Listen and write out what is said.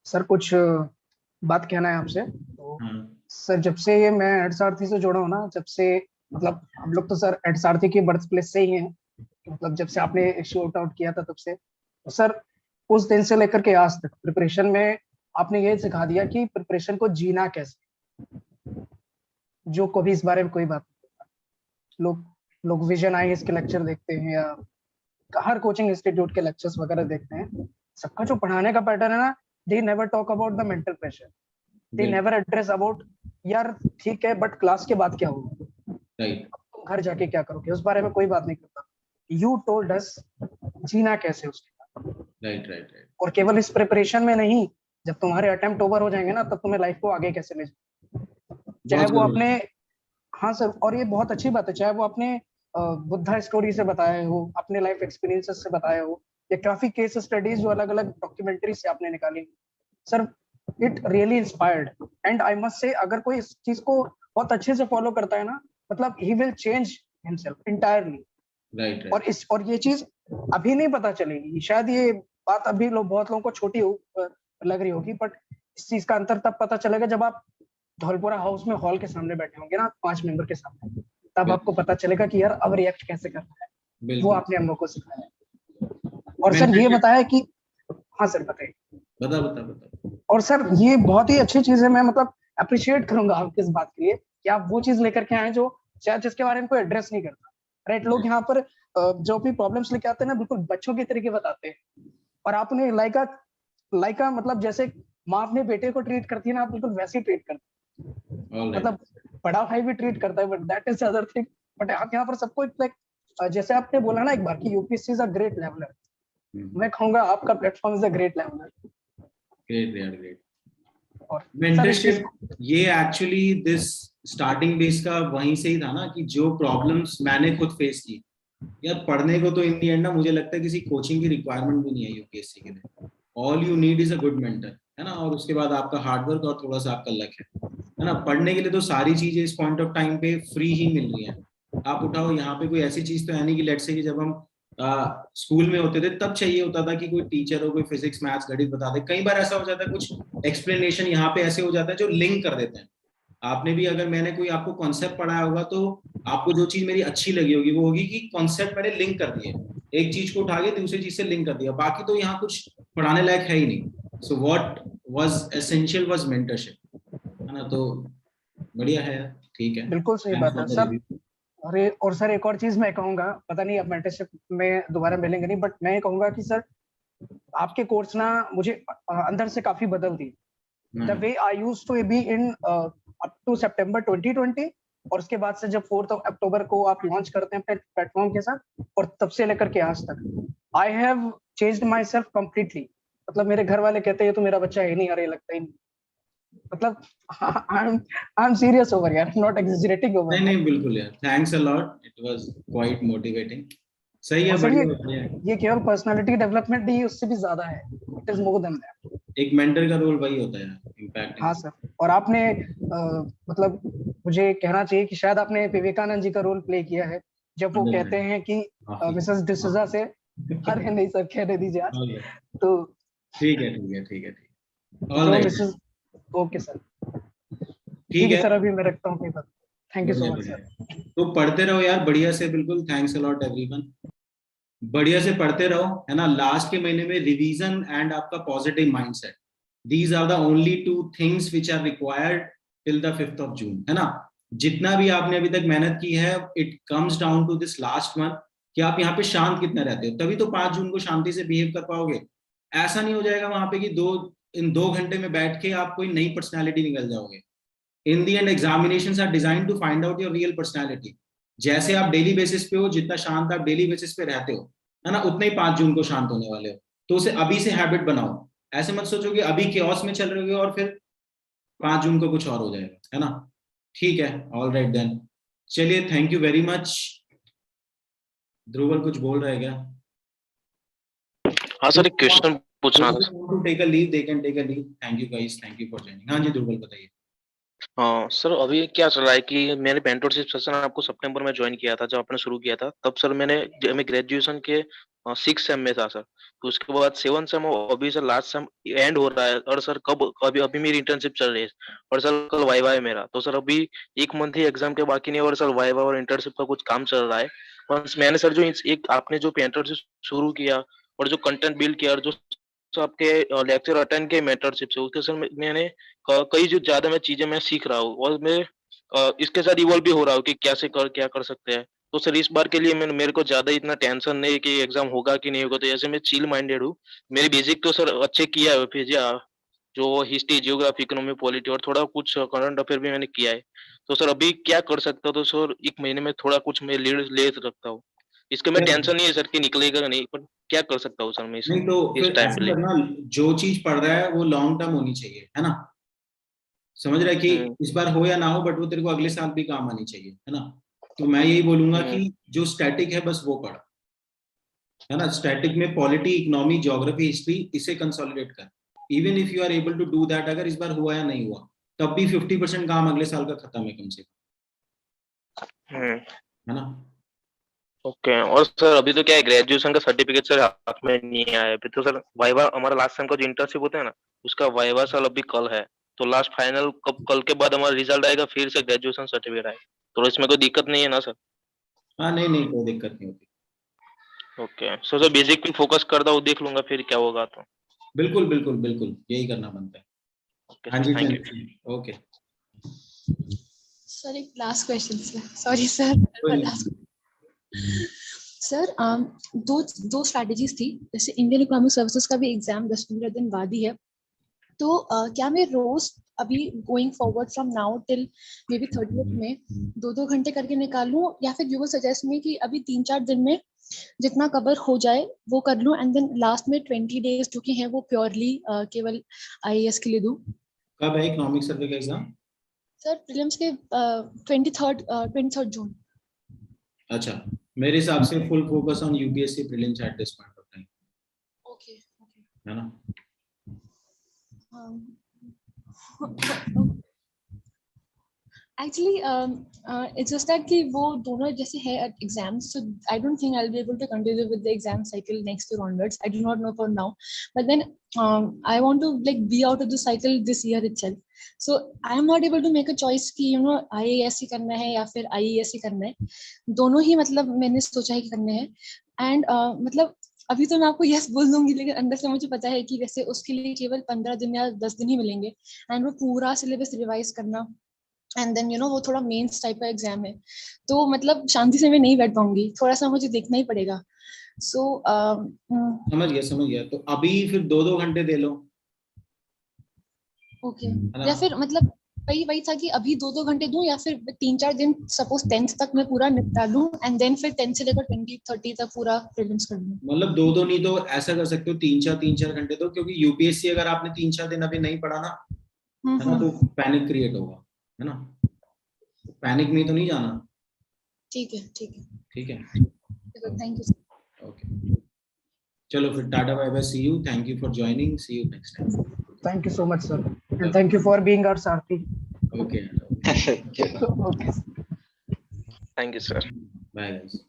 Sir कुछ बात कहना है आपसे। तो हाँ। सर जब से ये मैं एड सारथी से जुड़ा हूँ ना, जब से मतलब हम लोग तो सर एड सारथी की बर्थ प्लेस से ही हैं। मतलब जब से आपने शूट आउट किया था तब से तो सर उस दिन से लेकर के आज तक प्रिपरेशन में आपने ये सिखा दिया कि प्रिपरेशन को जीना कैसे। जो कभी इस बारे में कोई बात नहीं करता। लोग लोग विजन आई के लेक्चर देखते हैं या हर कोचिंग इंस्टीट्यूट के लेक्चर्स वगैरह देखते हैं। सबका जो पढ़ाने का पैटर्न है ना, they never talk about the mental pressure. They बिल्कुल। नेवर एड्रेस अबाउट यार ठीक है बट क्लास के बाद क्या होगा, राइट तुम घर जाके क्या करोगे, उस बारे में कोई बात नहीं करता। यू टोल्ड अस जीना कैसे उसके बाद। Right right right. और केवल इस प्रिपरेशन में नहीं, जब तुम्हारे अटेम्प्ट ओवर हो जाएंगे ना तब तुम्हें लाइफ को आगे कैसे ले जाए। चाहे बहुत वो जरूरी। अपने, हाँ सर, और ये बहुत अच्छी बात है, चाहे वो अपने बुद्धा स्टोरी से बताए हो, अपने लाइफ एक्सपीरियंसेस से बताए हो, या काफी केस स्टडीज जो अलग अलग डॉक्यूमेंट्री से आपने निकाली sir, it really inspired. And I must say अगर कोई इस चीज को बहुत अच्छे से फॉलो करता है ना, मतलब he will change himself entirely. Right और राइट। इस और ये चीज अभी नहीं पता चलेगी शायद, ये बात अभी लोग बहुत लोगों को छोटी लग रही होगी, बट इस चीज का अंतर तब पता चलेगा जब आप धौलपुरा हाउस में हॉल के सामने बैठे होंगे ना, 5 मेंबर के सामने, तब आपको बिल्कुल पता चलेगा कि यार अब रिएक्ट कैसे करना है। वो बिल्कुल। आपने हम लोग को सिखाया है। और सर ये मेंटरशिप। बताया कि, हाँ सर बताइए। बता बता बता। और सर ये बहुत ही अच्छी चीज है, मैं मतलब अप्रिशिएट करूंगा आपकी इस बात के लिए कि आप वो चीज लेकर के आए जो शायद जिसके बारे में कोई एड्रेस नहीं करता। राइट, लोग यहाँ पर जो भी प्रॉब्लम्स लेके आते हैं ना, बिल्कुल बच्चों के तरीके बताते हैं। और आप उन्हें लाइका मतलब जैसे माँ अपने बेटे को ट्रीट करती है ना, आप बिल्कुल वैसे ही ट्रीट करते हैं। All right. मतलब बड़ा भाई भी ट्रीट करता है, but that is other thing. But आप यहाँ पर सबको लाइक, जैसे आपने बोला ना एक बार कि UPSC is a great leveller, मैं कहूंगा आपका platform is a great leveller. Great यार ग्रेट। और सर इस चीज मेंटरशिप। को, ये एक्चुअली दिस स्टार्टिंग बेस का वहीं से ही था ना कि जो प्रॉब्लम्स मैंने खुद फेस की। यार पढ़ने को तो इन दी एंड ना मुझे लगता है किसी कोचिंग की रिक्वायरमेंट भी नहीं है यूपीएससी के लिए। All you need is a good mentor, है ना, और उसके बाद आपका हार्डवर्क और थोड़ा सा आपका लक है ना। पढ़ने के लिए तो सारी चीजें इस पॉइंट ऑफ टाइम पे फ्री ही मिल रही हैं। आप उठाओ, यहाँ पे कोई ऐसी चीज तो है नहीं कि लेट्स से कि जब हम स्कूल में होते थे तब चाहिए होता था कि कोई टीचर हो, कोई फिजिक्स मैथ्स गणित बता दे। कई बार ऐसा हो जाता है कुछ एक्सप्लेनेशन यहाँ पे ऐसे हो जाता है जो लिंक कर देते हैं। आपने भी अगर मैंने कोई आपको कॉन्सेप्ट पढ़ाया होगा तो आपको जो चीज मेरी अच्छी लगी होगी वो होगी कि कॉन्सेप्ट मैंने लिंक कर दिए। एक चीज को उठा के दूसरी चीज से लिंक कर दिया, बाकी तो यहाँ कुछ पढ़ाने लायक है ही नहीं। So what was essential was mentorship, है ना। तो बढ़िया है यार, ठीक है। बिल्कुल सही थैंक्स बात फॉर है द सर। रिव्यू। और सर एक और चीज मैं कहूंगा, पता नहीं अब मेंटरशिप में दोबारा मिलेंगे नहीं, बट मैं ये कहूंगा कि सर आपके कोर्स ना मुझे अंदर से काफी बदल दी। The way I used to be in up to September 2020, और उसके बाद से जब 4 अक्टूबर को आप लॉन्च करते हैं अपने प्लेटफॉर्म के साथ, और तब से लेकर के आज तक I have changed my self completely. मतलब मेरे घर वाले कहते हैं ये तो मेरा बच्चा है नहीं, अरे लगता ही नहीं। मतलब आई एम सीरियस ओवर यार, नॉट एग्जेजरेटिंग ओवर नहीं दैट। नहीं बिल्कुल यार, thanks a lot, it was quite motivating. सही है, और सर बढ़िया बढ़िया है। ये केवल पर्सनालिटी डेवलपमेंट नहीं, उससे भी ज्यादा है, it is more than that. एक मेंटर का रोल वही होता है यार, इम्पैक्टिंग। हाँ सर। और आपने मतलब मुझे कहना चाहिए कि शायद आपने विवेकानंद जी का रोल प्ले किया है, जब वो कहते 100%। हैं कि काफी। मिसेस डिसूजा से, अरे नहीं सर कहने दीजिए आज। All right। तो ठीक है ठीक है ठीक है ठीक है। ऑल जो राइट। मिसेस, ओके सर, ठीक ठीक है है। सर, अभी मैं रखता हूँ पेपर। थैंक यू सो बढ़िया मच बढ़िया। सर। तो पढ़ते रहो यार बढ़िया से, बिल्कुल थैंक्स अ लॉट एवरीवन। बढ़िया से पढ़ते रहो, है ना। लास्ट के महीने में रिवीजन एंड आपका positive mindset, these are the only two things which are required till the 5 June, है ना। जितना भी आपने अभी तक मेहनत की है, it comes down to this last month कि आप यहाँ पे शांत कितना रहते हो, तभी तो 5 जून को शांति से बिहेव कर पाओगे। ऐसा नहीं हो जाएगा वहां पे कि इन 2 घंटे में बैठ के आप कोई नई पर्सनैलिटी निकल जाओगे। In the end examinations are design to find out your real personality. जैसे आप डेली बेसिस पे हो, जितना शांत आप डेली बेसिस पे रहते हो, है ना, उतने ही 5 जून को शांत होने वाले हो। तो उसे अभी से हैबिट बनाओ। ऐसे मत सोचो कि अभी केओस में चल रहे हो और फिर 5 जून को कुछ और हो जाएगा, है ना। ठीक है, ऑल राइट देन। चलिए, thank you very much. Dhruval कुछ बोल रहे हैं क्या? हाँ सर, एक क्वेश्चन पूछना था। To take a leave, they can take a leave. Thank you guys, thank you for joining. हाँ जी ध्रुवल बताइए। हाँ सर, अभी क्या चल रहा है कि मैंने मेंटरशिप सेशन आपको सितंबर में ज्वाइन किया था, जब आपने शुरू किया था तब सर मैंने ग्रेजुएशन के 6 सेम में था सर। तो उसके बाद 7 सेम अभी सर लास्ट सेम एंड हो रहा है और सर कब अभी अभी मेरी इंटर्नशिप चल रही है और सर कल वाइवा है मेरा। तो सर अभी 1 मंथ ही एग्जाम के बाकी नहीं है और सर वाइवा और इंटर्नशिप का कुछ काम चल रहा है। बस मैंने सर जो एक आपने जो इंटर्नशिप शुरू किया और जो कंटेंट बिल्ड किया और जो आपके लेक्चर अटेंड किए मेंटरशिप से, उसके सर मैंने कई जो ज्यादा मैं चीजें मैं सीख रहा हूँ और मैं इसके साथ इवॉल्व भी हो रहा हूँ कि कैसे क्या कर सकते हैं। तो सर इस बार के लिए मेरे को ज्यादा इतना टेंशन नहीं है कि एग्जाम होगा कि नहीं होगा। तो ऐसे मैं चिल माइंडेड हूँ। मेरी बेसिक तो सर अच्छे किया है फिर जो हिस्ट्री, जियोग्राफी, इकोनॉमी, पॉलिटी और थोड़ा कुछ करंट अफेयर भी मैंने किया है। तो सर अभी क्या कर सकता हूँ? तो सर 1 महीने में थोड़ा कुछ मैं लीड ले सकता हूँ। इसका मैं टेंशन नहीं है सर कि निकलेगा कि नहीं, पर क्या कर सकता हूँ सर मैं नहीं तो इस फिर टाइम ऐसा के लिए? करना, जो चीज पढ़ रहा है वो लॉन्ग टर्म होनी चाहिए, है ना? समझ रहा है कि हुँ, इस बार हो या ना हो, बट वो तेरे को अगले साल भी काम आनी चाहिए, है ना? तो मैं यही बोलूंगा हुँ, कि जो स्टैटिक है बस वो पढ़, है ना? स्टैटिक में पॉलिटी, इकोनॉमी, ज्योग्राफी, हिस्ट्री, इसे कंसोलिडेट कर। Even if you are able to do that, अगर इस बार हुआ या नहीं हुआ, तब भी 50% काम अगले साल का खत्म है कम से कम, हुँ। है ना? ओके। और सर अभी तो क्या है, ग्रेजुएशन का सर्टिफिकेट सर हाथ में नहीं आया है। फिर तो सर वाइवा हमारा लास्ट टाइम का जो इंटर्नशिप होता है ना, उसका वाइवा सर अभी कल है। तो लास्ट फाइनल कब, कल के बाद हमारा रिजल्ट आएगा फिर से ग्रेजुएशन सर्टिफिकेट आएगा। तो इसमें कोई दिक्कत नहीं है ना सर? हाँ, नहीं नहीं, कोई दिक्कत नहीं होती। ओके। सर बेसिक पे फोकस करता हूँ, देख लूंगा फिर क्या होगा तो। बिल्कुल बिल्कुल बिल्कुल, यही करना बनता है। ओके हाँ सर, जी, थैंक यू। ओके। सर एक लास्ट क्वेश्चन सॉरी सर, कोई लास्ट। नहीं। सर दो स्ट्रैटेजीज थी। जैसे इंडियन इकोनॉमिक सर्विसेज का भी एग्जाम 10-15 दिन बाद ही है, तो क्या मैं रोज अभी going forward from now till may be 30th में 2-2 घंटे करके निकालूं, या फिर यू विल सजेस्ट मी कि अभी 3-4 दिन में जितना कवर हो जाए वो कर लूं, एंड देन लास्ट में 20 डेज जो कि हैं वो प्योरली केवल आईएएस के लिए दूं? कब है इकोनॉमिक सर्वे का एग्जाम? सर प्रीलिम्स के 23rd जून। अच्छा, मेरे हिसाब से full focus on UPSC prelims at this point of time, okay okay. है ना? Actually, it's just that कि वो दोनों जैसे है at exams, so I don't think I'll be able to continue with the exam cycle next year onwards. I do not know for now, but then I want to like be out of the cycle this year itself. So I am not able to make a choice कि IAS ही करना है या फिर IES ही करना है। दोनों ही मतलब मैंने सोचा है कि करने हैं, and मतलब अभी तो मैं आपको यस बोल दूंगी, लेकिन अंदर से मुझे पता है कि वैसे उसके लिए केवल 15 दिन या 10 दिन ही मिलेंगे, एंड वो पूरा सिलेबस रिवाइज करना, एंड देन वो थोड़ा मेंस टाइप का एग्जाम है, तो मतलब शांति से मैं नहीं बैठ पाऊंगी, थोड़ा सा मुझे देखना ही पड़ेगा। सो समझ गया। तो अभी फिर 2-2 घंटे दे लो, ओके। है ना? या फिर मतलब वही था कि अभी 2-2 घंटे दूं, या फिर 3-4 दिन सपोज 10th तक मैं पूरा निपटा लूं, एंड देन फिर 10 से लेकर 20-30 तक पूरा प्रीलिम्स कर लूं। मतलब 2-2 नहीं तो ऐसा कर सकते हो, 3-4 घंटे दो, क्योंकि यूपीएससी अगर आपने 3-4 दिन अभी नहीं पढ़ा ना, है ना, तो पैनिक क्रिएट होगा, है ना? पैनिक में तो नहीं जाना। ठीक है ठीक है ठीक है, थैंक यू। ओके, चलो फिर tata bye bye, see you, thank you for joining, see you next time. Thank you so much, sir, and thank you for being our Sarthi. Okay, Okay. Thank you sir. Bye guys.